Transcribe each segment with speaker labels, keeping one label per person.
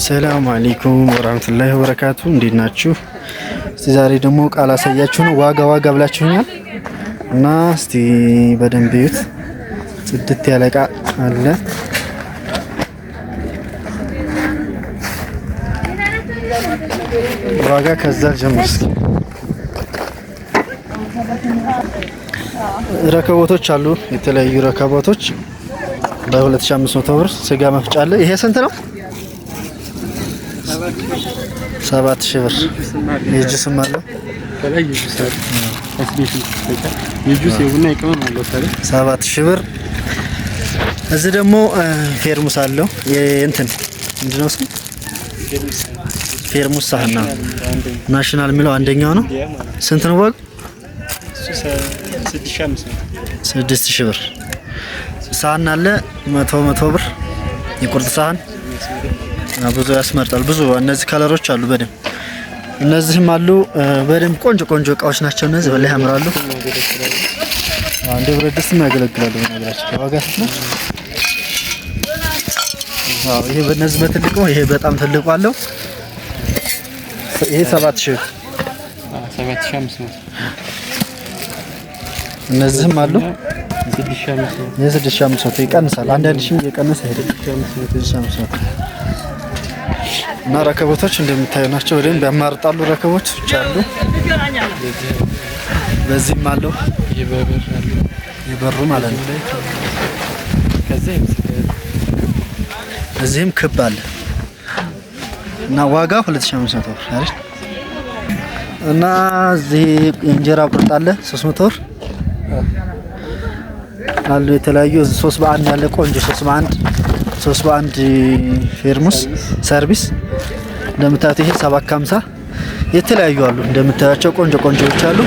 Speaker 1: ሰላም አለይኩም ወራህመቱላሂ ወበረካቱ። እንዴት ናችሁ? እስቲ ዛሬ ደግሞ ቃል አሳያችሁ ነው። ዋጋ ብላችሁኛል እና እስቲ በደንብ እዩት። ጽድት ያለ እቃ አለ። ዋጋ ከዛ ጀምር። ረከቦቶች አሉ፣ የተለያዩ ረከቦቶች በ2500 ብር። ስጋ መፍጫ አለ። ይሄ ስንት ነው? 7000 ብር። የጁስም አለ ከላይ የጁስ አለ። የጁስ የቡና የቅመም አለው ታዲያ 7000 ብር። እዚህ ደግሞ ፌርሙስ አለው። የእንትን ምንድነው እሱ? ፌርሙስ ሳህና ናሽናል የሚለው አንደኛው ነው። ስንት ነው ዋጋው? 6000 ብር። ሳህን አለ 100 ብር። የቁርጥ ሳህን ብዙ ያስመርጣል። ብዙ እነዚህ ከለሮች አሉ በደንብ እነዚህም አሉ በደንብ ቆንጆ እቃዎች ናቸው። እነዚህ በላይ ያምራሉ። አንድ ብረት ድስትም ያገለግላሉ። በነገራችን ዋጋ ስንት ነው? ይሄ በእነዚህ በትልቁ ይሄ በጣም ትልቁ አለው። ይሄ 7000 7500። እነዚህም አሉ 6500 ይቀንሳል። አንዳንድ ሺህ እየቀነሰ ሄደ 6500 እና ረከቦቶች እንደምታዩ ናቸው። በደንብ ያማርጣሉ። ረከቦቶች አሉ። በዚህም አለው የበሩ ማለት ነው። እዚህም ክብ አለ እና ዋጋ 2500 ብር አይደል? እና እዚህ እንጀራ ቁርጥ አለ 300 ብር አሉ። የተለያዩ 3 በ1 ያለ ቆንጆ 3 በ1 ፌርሙስ ሰርቪስ እንደምታዩት ይሄ 750 የተለያዩ አሉ። እንደምታያቸው ቆንጆዎች አሉ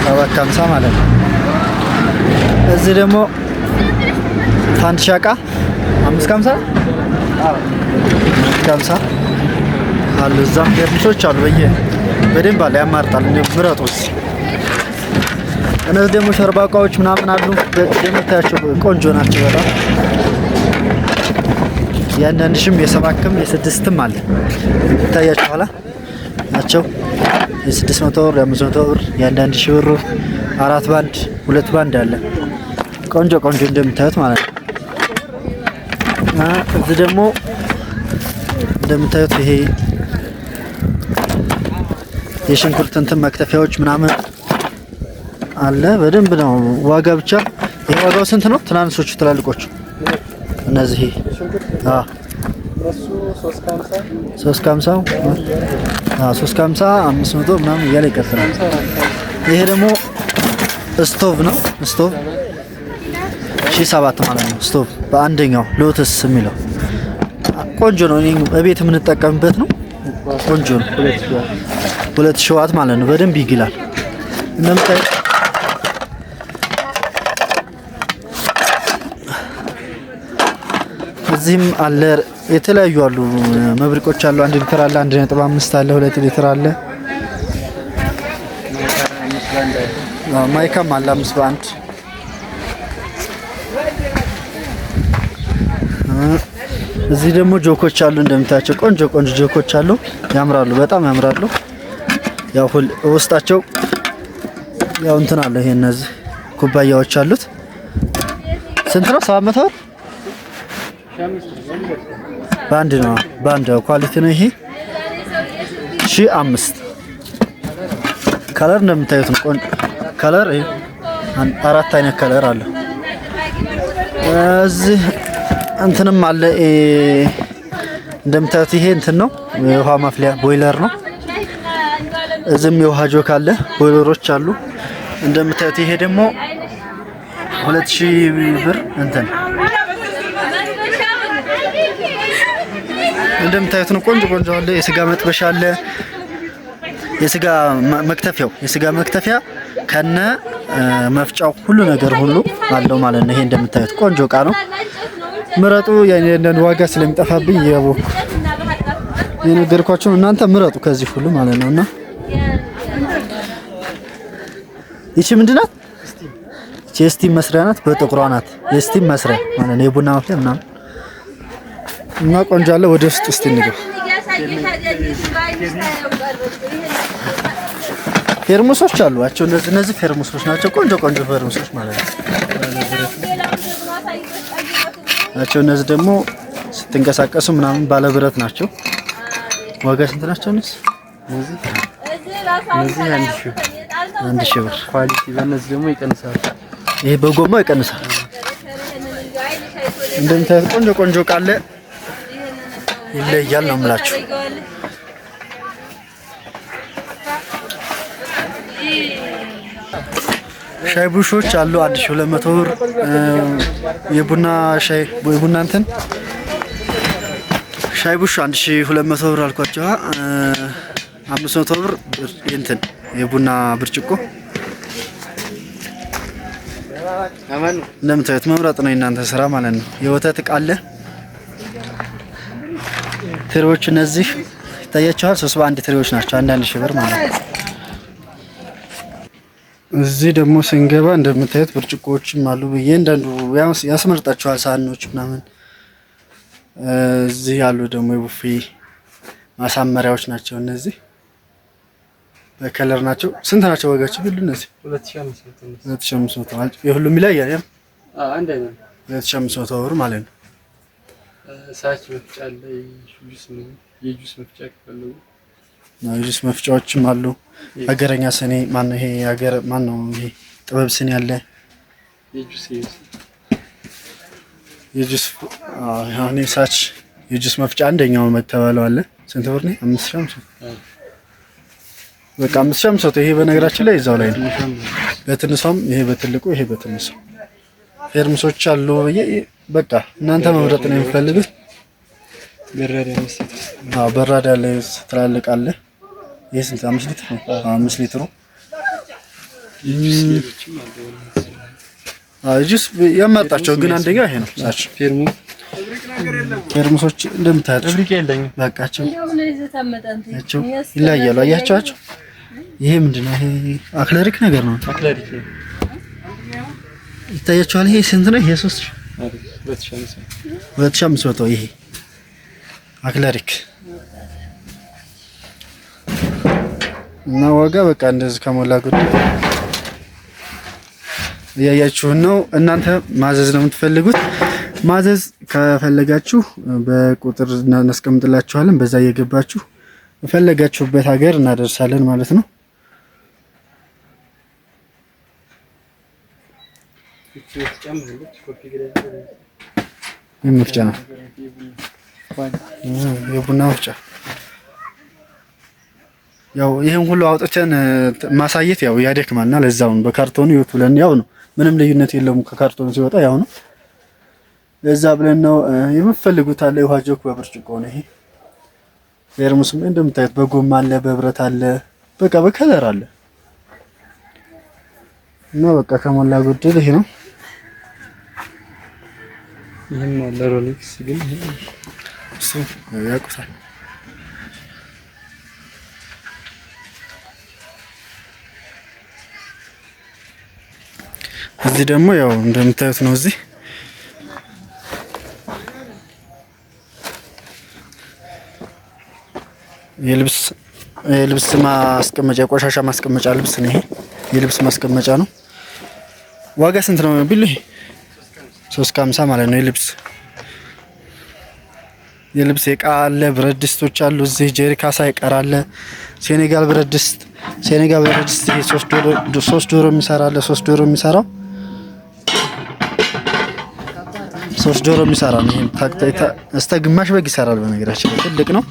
Speaker 1: 750 ማለት ነው። እዚህ ደግሞ ፋንዲሻ እቃ 550 አሉ። እዛም ፌርሙሶች አሉ በደንብ አለ። ያማርጣል። ምረጡ። እነዚህ ደግሞ ሾርባ እቃዎች ምናምን አሉ። እንደምታያቸው ቆንጆ ናቸው በጣም። ያንዳንድሽም የ7ም የ6ም አለ ይታያችሁ ኋላ ናቸው። የ600 ብር የ500 ብር ያንዳንድ ሺህ ብሩ 4 ባንድ 2 ባንድ አለ። ቆንጆ እንደምታዩት ማለት ነው። እዚህ ደግሞ እንደምታዩት ይሄ የሽንኩርት እንትን መክተፊያዎች ምናምን አለ። በደንብ ነው። ዋጋ ብቻ ይሄ ዋጋው ስንት ነው? ትናንሾቹ ትላልቆቹ እነዚህ 350 500 ምናምን እያለ ይቀጥላል። ይሄ ደግሞ ስቶቭ ነው። ስቶቭ 1007 ማለት ነው። ስቶቭ በአንደኛው ሎተስ የሚለው ቆንጆ ነው። እኔ በቤት የምንጠቀምበት ነው። ቆንጆ ነው። 2000 ዋት ማለት ነው። በደንብ ይግላል። እንደምታይ እዚህም አለ የተለያዩ አሉ። መብሪቆች አሉ። 1 ሊትር አለ፣ 1.5 አለ፣ 2 ሊትር አለ። ማይካም አለ 5 በ1። እዚህ ደግሞ ጆኮች አሉ። እንደምታያቸው ቆንጆ ጆኮች አሉ። ያምራሉ፣ በጣም ያምራሉ። ያው ውስጣቸው ያው እንትን አለ። ይሄ እነዚህ ኩባያዎች አሉት። ስንት ነው? 700 ብር ባንድ ነው። ባንድ ኳሊቲ ነው። ይሄ 1005 ከለር እንደምታዩት ነው። ቆንጆ ከለር 4 አይነት ከለር አለ። እዚህ እንትንም አለ እንደምታዩት ይሄ እንትን ነው። የውሃ ማፍሊያ ቦይለር ነው። እዚህም የውሃ ጆክ አለ። ቦይለሮች አሉ እንደምታዩት። ይሄ ደግሞ 2000 ብር እንትን እንደምታዩት ነው። ቆንጆ አለ። የስጋ መጥበሻ አለ። የስጋ መክተፊያ ከነ መፍጫው ሁሉ ነገር አለው ማለት ነው። ይሄ እንደምታዩት ቆንጆ እቃ ነው። ምረጡ። የኔን ዋጋ ስለሚጠፋብኝ የነገርኳችሁ እናንተ ምረጡ ከዚህ ሁሉ ማለት ነውና ይቺ ምንድናት? የስቲም መስሪያ ናት። በጥቁሯ ናት የስቲም መስሪያ ማለት ነው። የቡና ማፍሊያ ምናምን እና ቆንጆ አለ። ወደ ውስጥ እስቲ እንግባ። ፌርሙሶች አሏቸው። እነዚህ ፌርሙሶች ናቸው። ቆንጆ ፌርሙሶች ማለት ነው ናቸው። እነዚህ ደግሞ ስትንቀሳቀሱ ምናምን ባለብረት ናቸው። ዋጋ ስንት ናቸው? እነዚህ 1000 ብር። ኳሊቲ በእነዚህ ደግሞ ይቀንሳል። ይሄ በጎማው ይቀንሳል። እንደምታዩት ቆንጆ ቃለ ይለያል ነው የምላችሁ። ሻይ ቡሾች አሉ 1200 ብር። የቡና እንትን ሻይ ቡሽ 1200 ብር አልኳቸው። 500 ብር እንትን የቡና ብርጭቆ። እንደምታዩት መምረጥ ነው የእናንተ ስራ ማለት ነው። የወተት እቃ አለ። ትሪዎች እነዚህ ይታያቸዋል። 3 በ1 ትሪዎች ናቸው። 1000 ብር ማለት ነው። እዚህ ደግሞ ስንገባ እንደምታዩት ብርጭቆዎችም አሉ። በእያንዳንዱ ያስመርጣቸዋል ሳህኖች ምናምን። እዚህ ያሉ ደግሞ የቡፌ ማሳመሪያዎች ናቸው። እነዚህ በከለር ናቸው። ስንት ናቸው ዋጋቸው? ሁሉ እነዚህ 2500 የሁሉም ይለያያል። አንድ አይነት 2500 ብር ማለት ነው። ሳች መፍጫ አለ። የጁስ መፍጫ ከፈለጉ የጁስ መፍጫዎችም አሉ። ሀገረኛ ስኒ ማነው ይሄ? ሀገር ማነው ይሄ? ጥበብ ስኒ አለ። የጁስ አሁን ሳች የጁስ መፍጫ አንደኛው መተባለው አለ። ስንት ብር ነው? 5500 በቃ 5500። ይሄ በነገራችን ላይ እዛው ላይ ነው። በትንሷም ይሄ በትልቁ ይሄ በትንሷ ፌርሙሶች አሉ። በቃ እናንተ መምረጥ ነው የሚፈልጉት። በራዳ ላይ ትላልቅ አለ። ይሄ ስንት? 5 ሊትር ነው። 5 ሊትሩ ጁስ ያማጣቸው ግን አንደኛው ይሄ ነው። ሳች ፌርሙሶች እንደምታያቸው በቃቸው ይለያያሉ። አያቸዋቸው። ይሄ ምንድነው? ይሄ አክለሪክ ነገር ነው። አክለሪክ ይታያቸዋል። ይሄ ስንት ነው? ይሄ 2500 ይሄ አክለሪክ እና ዋጋ በቃ እንደዚህ ከሞላ ጉዳይ እያያችሁን ነው። እናንተ ማዘዝ ነው የምትፈልጉት። ማዘዝ ከፈለጋችሁ በቁጥር እናስቀምጥላችኋለን። በዛ እየገባችሁ በፈለጋችሁበት ሀገር እናደርሳለን ማለት ነው። መፍጫ ነው የቡና መፍጫ። ያው ይሄን ሁሉ አውጥተን ማሳየት ያው ያደክማልና ለዛው ነው በካርቶኑ ይወጡ ብለን ያው ነው። ምንም ልዩነት የለውም ከካርቶኑ ሲወጣ ያው ነው። ለዛ ብለን ነው የምትፈልጉት አለ። የውሃ ጆክ በብርጭቆ ነው። ይሄ ፌርሙስም እንደምታዩት በጎማ አለ፣ በብረት አለ፣ በቃ በከለር አለ እና በቃ ከሞላ ጎደል ይሄ ነው። ይሄን አለ ሮሌክስ ግን እሱ ያውቁታል። እዚህ ደግሞ ያው እንደምታዩት ነው። እዚህ የልብስ ማስቀመጫ የቆሻሻ ማስቀመጫ ልብስ ነው። ይሄ የልብስ ማስቀመጫ ነው። ዋጋ ስንት ነው ቢሉ? ይሄ 350 ማለት ነው። የልብስ እቃ አለ። ብረት ድስቶች አሉ። እዚህ ጄሪካ ሳይቀር አለ። ሴኔጋል ብረት ድስት ይሄ 3 ዶሮ የሚሰራ አለ። 3 ዶሮ የሚሰራው 3 ዶሮ የሚሰራ ነው። ይሄ እስከ ግማሽ በግ ይሰራል። በነገራችን ላይ ትልቅ ነው።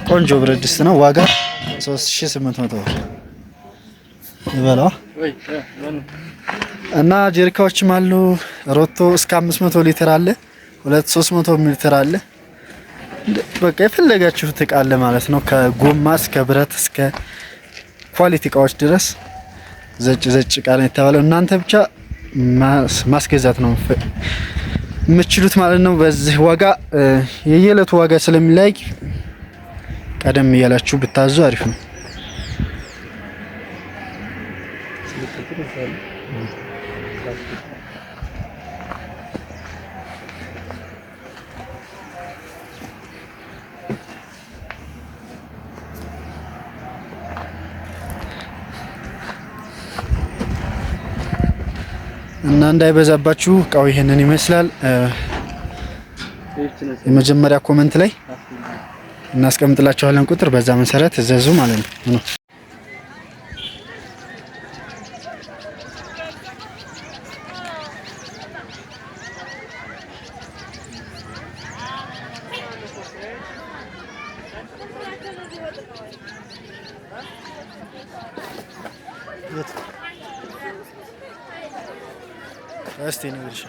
Speaker 1: ቆንጆ ብረት ድስት ነው። ዋጋ 3800 ብር ይበላዋ እና ጀሪካዎችም አሉ። ሮቶ እስከ 500 ሊትር አለ። 300 ሊትር አለ። በቃ የፈለጋችሁት እቃ አለ ማለት ነው። ከጎማ እስከ ብረት እስከ ኳሊቲ እቃዎች ድረስ ዘጭ እቃ ነው የተባለው። እናንተ ብቻ ማስገዛት ነው የምትችሉት ማለት ነው። በዚህ ዋጋ የየለቱ ዋጋ ስለሚለያይ ቀደም እያላችሁ ብታዙ አሪፍ ነው። እና እንዳይበዛባችሁ እቃው ይሄንን ይመስላል። የመጀመሪያ ኮሜንት ላይ እናስቀምጥላችኋለን ቁጥር፣ በዛ መሰረት እዘዙ ማለት ነው። እስቲ ንገርሽ